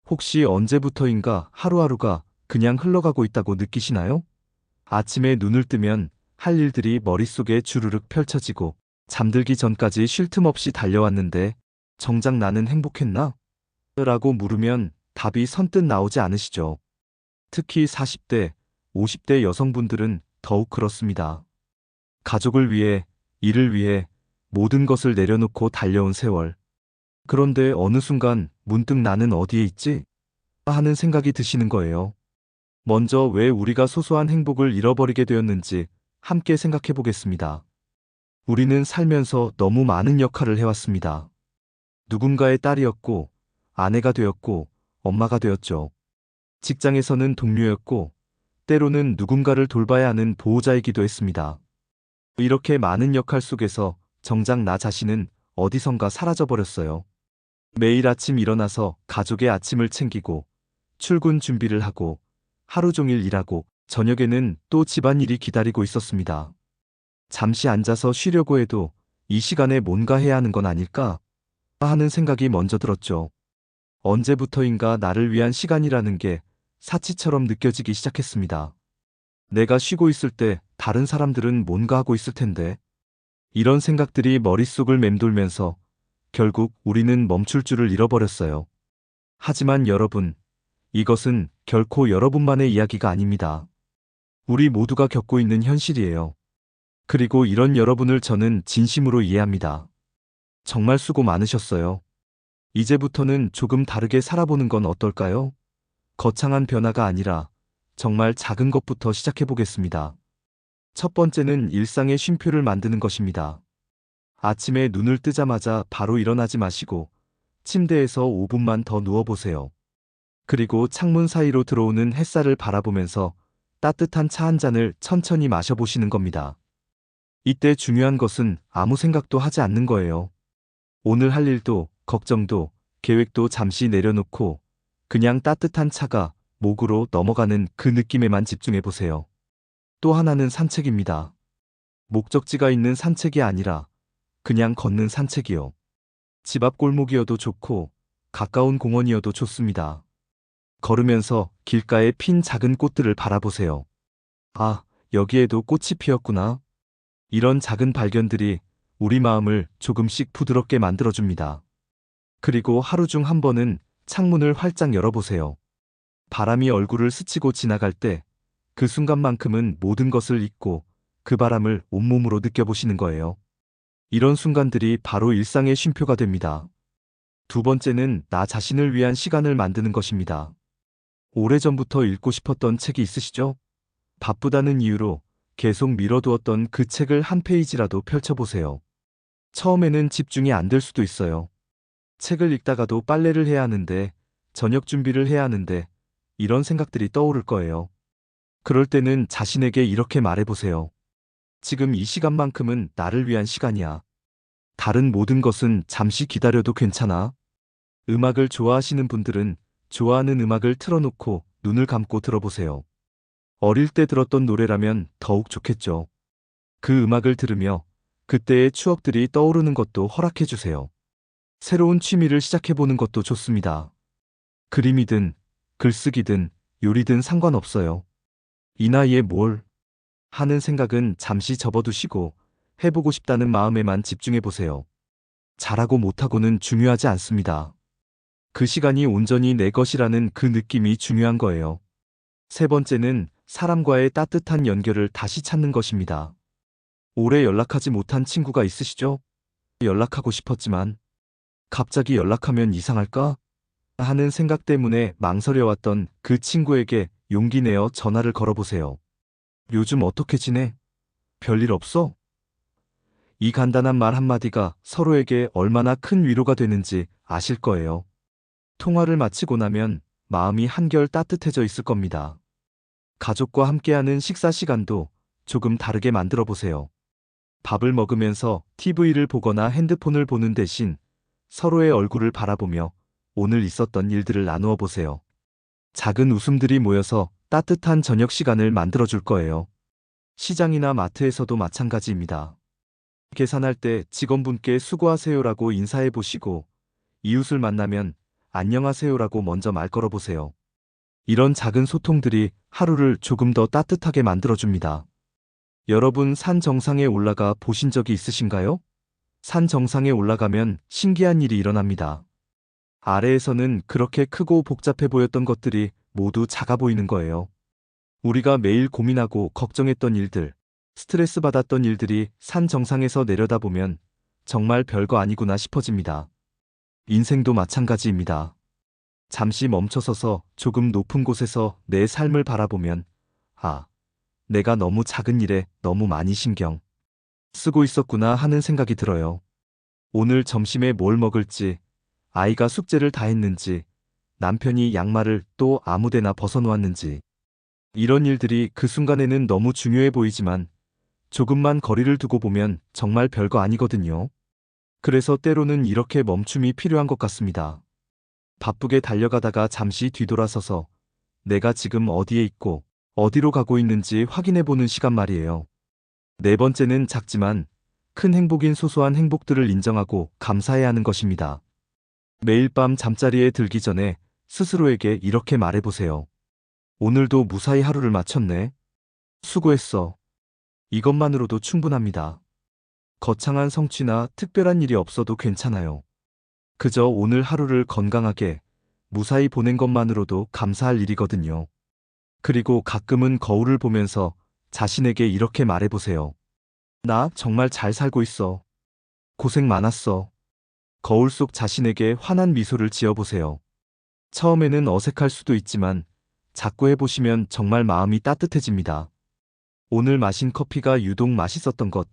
혹시 언제부터인가 하루하루가 그냥 흘러가고 있다고 느끼시나요? 아침에 눈을 뜨면 할 일들이 머릿속에 주르륵 펼쳐지고 잠들기 전까지 쉴 틈 없이 달려왔는데 정작 나는 행복했나? 라고 물으면 답이 선뜻 나오지 않으시죠. 특히 40대, 50대 여성분들은 더욱 그렇습니다. 가족을 위해, 일을 위해 모든 것을 내려놓고 달려온 세월. 그런데 어느 순간 문득 나는 어디에 있지? 하는 생각이 드시는 거예요. 먼저 왜 우리가 소소한 행복을 잃어버리게 되었는지 함께 생각해 보겠습니다. 우리는 살면서 너무 많은 역할을 해왔습니다. 누군가의 딸이었고, 아내가 되었고, 엄마가 되었죠. 직장에서는 동료였고, 때로는 누군가를 돌봐야 하는 보호자이기도 했습니다. 이렇게 많은 역할 속에서 정작 나 자신은 어디선가 사라져버렸어요. 매일 아침 일어나서 가족의 아침을 챙기고, 출근 준비를 하고, 하루 종일 일하고, 저녁에는 또 집안일이 기다리고 있었습니다. 잠시 앉아서 쉬려고 해도 이 시간에 뭔가 해야 하는 건 아닐까 하는 생각이 먼저 들었죠. 언제부터인가 나를 위한 시간이라는 게 사치처럼 느껴지기 시작했습니다. 내가 쉬고 있을 때 다른 사람들은 뭔가 하고 있을 텐데. 이런 생각들이 머릿속을 맴돌면서 결국 우리는 멈출 줄을 잃어버렸어요. 하지만 여러분, 이것은 결코 여러분만의 이야기가 아닙니다. 우리 모두가 겪고 있는 현실이에요. 그리고 이런 여러분을 저는 진심으로 이해합니다. 정말 수고 많으셨어요. 이제부터는 조금 다르게 살아보는 건 어떨까요? 거창한 변화가 아니라 정말 작은 것부터 시작해 보겠습니다. 첫 번째는 일상의 쉼표를 만드는 것입니다. 아침에 눈을 뜨자마자 바로 일어나지 마시고 침대에서 5분만 더 누워보세요. 그리고 창문 사이로 들어오는 햇살을 바라보면서 따뜻한 차 한 잔을 천천히 마셔보시는 겁니다. 이때 중요한 것은 아무 생각도 하지 않는 거예요. 오늘 할 일도, 걱정도, 계획도 잠시 내려놓고 그냥 따뜻한 차가 목으로 넘어가는 그 느낌에만 집중해 보세요. 또 하나는 산책입니다. 목적지가 있는 산책이 아니라 그냥 걷는 산책이요. 집 앞 골목이어도 좋고 가까운 공원이어도 좋습니다. 걸으면서 길가에 핀 작은 꽃들을 바라보세요. 아, 여기에도 꽃이 피었구나. 이런 작은 발견들이 우리 마음을 조금씩 부드럽게 만들어줍니다. 그리고 하루 중 한 번은 창문을 활짝 열어보세요. 바람이 얼굴을 스치고 지나갈 때 그 순간만큼은 모든 것을 잊고 그 바람을 온몸으로 느껴보시는 거예요. 이런 순간들이 바로 일상의 쉼표가 됩니다. 두 번째는 나 자신을 위한 시간을 만드는 것입니다. 오래전부터 읽고 싶었던 책이 있으시죠? 바쁘다는 이유로 계속 미뤄두었던 그 책을 한 페이지라도 펼쳐보세요. 처음에는 집중이 안 될 수도 있어요. 책을 읽다가도 빨래를 해야 하는데, 저녁 준비를 해야 하는데, 이런 생각들이 떠오를 거예요. 그럴 때는 자신에게 이렇게 말해보세요. 지금 이 시간만큼은 나를 위한 시간이야. 다른 모든 것은 잠시 기다려도 괜찮아. 음악을 좋아하시는 분들은 좋아하는 음악을 틀어놓고 눈을 감고 들어보세요. 어릴 때 들었던 노래라면 더욱 좋겠죠. 그 음악을 들으며 그때의 추억들이 떠오르는 것도 허락해주세요. 새로운 취미를 시작해보는 것도 좋습니다. 그림이든 글쓰기든 요리든 상관없어요. 이 나이에 뭘 하는 생각은 잠시 접어두시고 해보고 싶다는 마음에만 집중해보세요. 잘하고 못하고는 중요하지 않습니다. 그 시간이 온전히 내 것이라는 그 느낌이 중요한 거예요. 세 번째는 사람과의 따뜻한 연결을 다시 찾는 것입니다. 오래 연락하지 못한 친구가 있으시죠? 연락하고 싶었지만 갑자기 연락하면 이상할까? 하는 생각 때문에 망설여왔던 그 친구에게 용기 내어 전화를 걸어보세요. 요즘 어떻게 지내? 별일 없어? 이 간단한 말 한마디가 서로에게 얼마나 큰 위로가 되는지 아실 거예요. 통화를 마치고 나면 마음이 한결 따뜻해져 있을 겁니다. 가족과 함께하는 식사 시간도 조금 다르게 만들어 보세요. 밥을 먹으면서 TV를 보거나 핸드폰을 보는 대신 서로의 얼굴을 바라보며 오늘 있었던 일들을 나누어 보세요. 작은 웃음들이 모여서 따뜻한 저녁 시간을 만들어 줄 거예요. 시장이나 마트에서도 마찬가지입니다. 계산할 때 직원분께 수고하세요라고 인사해 보시고, 이웃을 만나면 안녕하세요라고 먼저 말 걸어보세요. 이런 작은 소통들이 하루를 조금 더 따뜻하게 만들어줍니다. 여러분 산 정상에 올라가 보신 적이 있으신가요? 산 정상에 올라가면 신기한 일이 일어납니다. 아래에서는 그렇게 크고 복잡해 보였던 것들이 모두 작아 보이는 거예요. 우리가 매일 고민하고 걱정했던 일들, 스트레스 받았던 일들이 산 정상에서 내려다보면 정말 별거 아니구나 싶어집니다. 인생도 마찬가지입니다. 잠시 멈춰서서 조금 높은 곳에서 내 삶을 바라보면, 아, 내가 너무 작은 일에 너무 많이 신경 쓰고 있었구나 하는 생각이 들어요. 오늘 점심에 뭘 먹을지, 아이가 숙제를 다 했는지, 남편이 양말을 또 아무데나 벗어놓았는지. 이런 일들이 그 순간에는 너무 중요해 보이지만 조금만 거리를 두고 보면 정말 별거 아니거든요. 그래서 때로는 이렇게 멈춤이 필요한 것 같습니다. 바쁘게 달려가다가 잠시 뒤돌아서서 내가 지금 어디에 있고 어디로 가고 있는지 확인해 보는 시간 말이에요. 네 번째는 작지만 큰 행복인 소소한 행복들을 인정하고 감사해야 하는 것입니다. 매일 밤 잠자리에 들기 전에 스스로에게 이렇게 말해보세요. 오늘도 무사히 하루를 마쳤네. 수고했어. 이것만으로도 충분합니다. 거창한 성취나 특별한 일이 없어도 괜찮아요. 그저 오늘 하루를 건강하게, 무사히 보낸 것만으로도 감사할 일이거든요. 그리고 가끔은 거울을 보면서 자신에게 이렇게 말해보세요. 나 정말 잘 살고 있어. 고생 많았어. 거울 속 자신에게 환한 미소를 지어보세요. 처음에는 어색할 수도 있지만 자꾸 해보시면 정말 마음이 따뜻해집니다. 오늘 마신 커피가 유독 맛있었던 것,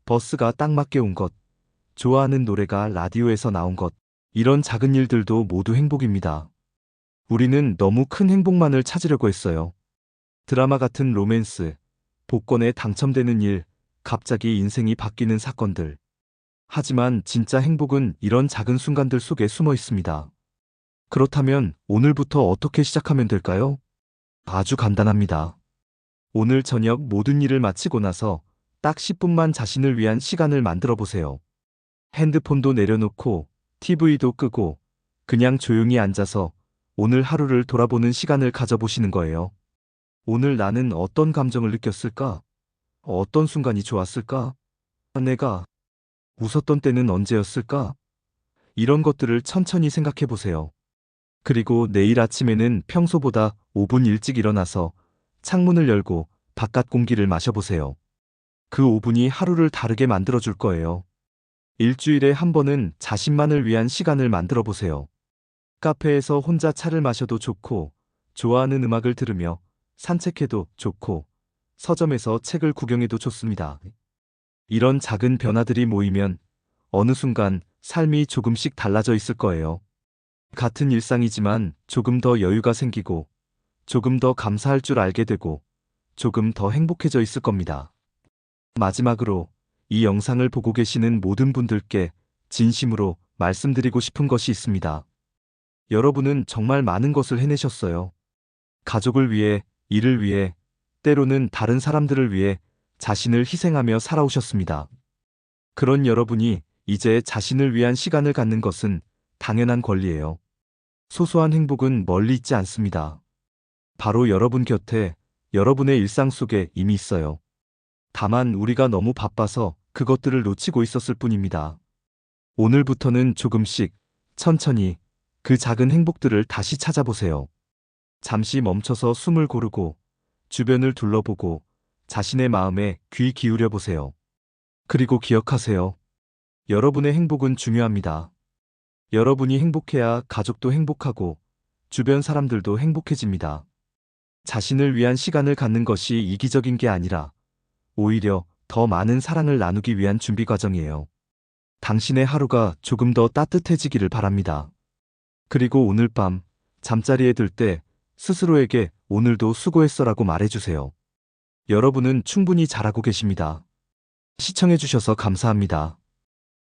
버스가 딱 맞게 온 것, 좋아하는 노래가 라디오에서 나온 것, 이런 작은 일들도 모두 행복입니다. 우리는 너무 큰 행복만을 찾으려고 했어요. 드라마 같은 로맨스, 복권에 당첨되는 일, 갑자기 인생이 바뀌는 사건들. 하지만 진짜 행복은 이런 작은 순간들 속에 숨어 있습니다. 그렇다면 오늘부터 어떻게 시작하면 될까요? 아주 간단합니다. 오늘 저녁 모든 일을 마치고 나서 딱 10분만 자신을 위한 시간을 만들어 보세요. 핸드폰도 내려놓고 TV도 끄고 그냥 조용히 앉아서 오늘 하루를 돌아보는 시간을 가져보시는 거예요. 오늘 나는 어떤 감정을 느꼈을까? 어떤 순간이 좋았을까? 내가 웃었던 때는 언제였을까? 이런 것들을 천천히 생각해 보세요. 그리고 내일 아침에는 평소보다 5분 일찍 일어나서 창문을 열고 바깥 공기를 마셔보세요. 그 5분이 하루를 다르게 만들어줄 거예요. 일주일에 한 번은 자신만을 위한 시간을 만들어 보세요. 카페에서 혼자 차를 마셔도 좋고, 좋아하는 음악을 들으며 산책해도 좋고, 서점에서 책을 구경해도 좋습니다. 이런 작은 변화들이 모이면 어느 순간 삶이 조금씩 달라져 있을 거예요. 같은 일상이지만 조금 더 여유가 생기고, 조금 더 감사할 줄 알게 되고, 조금 더 행복해져 있을 겁니다. 마지막으로 이 영상을 보고 계시는 모든 분들께 진심으로 말씀드리고 싶은 것이 있습니다. 여러분은 정말 많은 것을 해내셨어요. 가족을 위해, 일을 위해, 때로는 다른 사람들을 위해 자신을 희생하며 살아오셨습니다. 그런 여러분이 이제 자신을 위한 시간을 갖는 것은 당연한 권리예요. 소소한 행복은 멀리 있지 않습니다. 바로 여러분 곁에, 여러분의 일상 속에 이미 있어요. 다만 우리가 너무 바빠서 그것들을 놓치고 있었을 뿐입니다. 오늘부터는 조금씩, 천천히 그 작은 행복들을 다시 찾아보세요. 잠시 멈춰서 숨을 고르고, 주변을 둘러보고, 자신의 마음에 귀 기울여 보세요. 그리고 기억하세요. 여러분의 행복은 중요합니다. 여러분이 행복해야 가족도 행복하고, 주변 사람들도 행복해집니다. 자신을 위한 시간을 갖는 것이 이기적인 게 아니라, 오히려 더 많은 사랑을 나누기 위한 준비 과정이에요. 당신의 하루가 조금 더 따뜻해지기를 바랍니다. 그리고 오늘 밤 잠자리에 들 때 스스로에게 오늘도 수고했어라고 말해주세요. 여러분은 충분히 잘하고 계십니다. 시청해주셔서 감사합니다.